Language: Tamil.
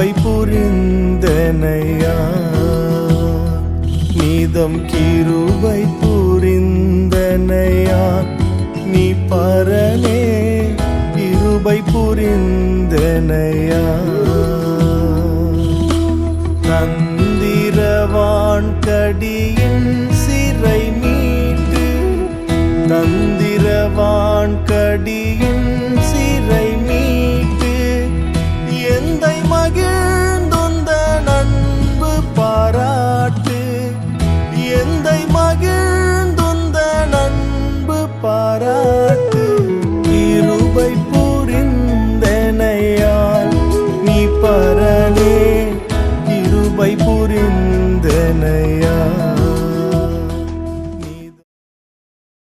கிருபை புரிந்தனையா நீதம் கிருபை புரிந்தனையா நீ பரனே கிருபை புரிந்தனையா தந்திரவான் கடியின் சிறை மீட்டு தந்திரவான் கடியின்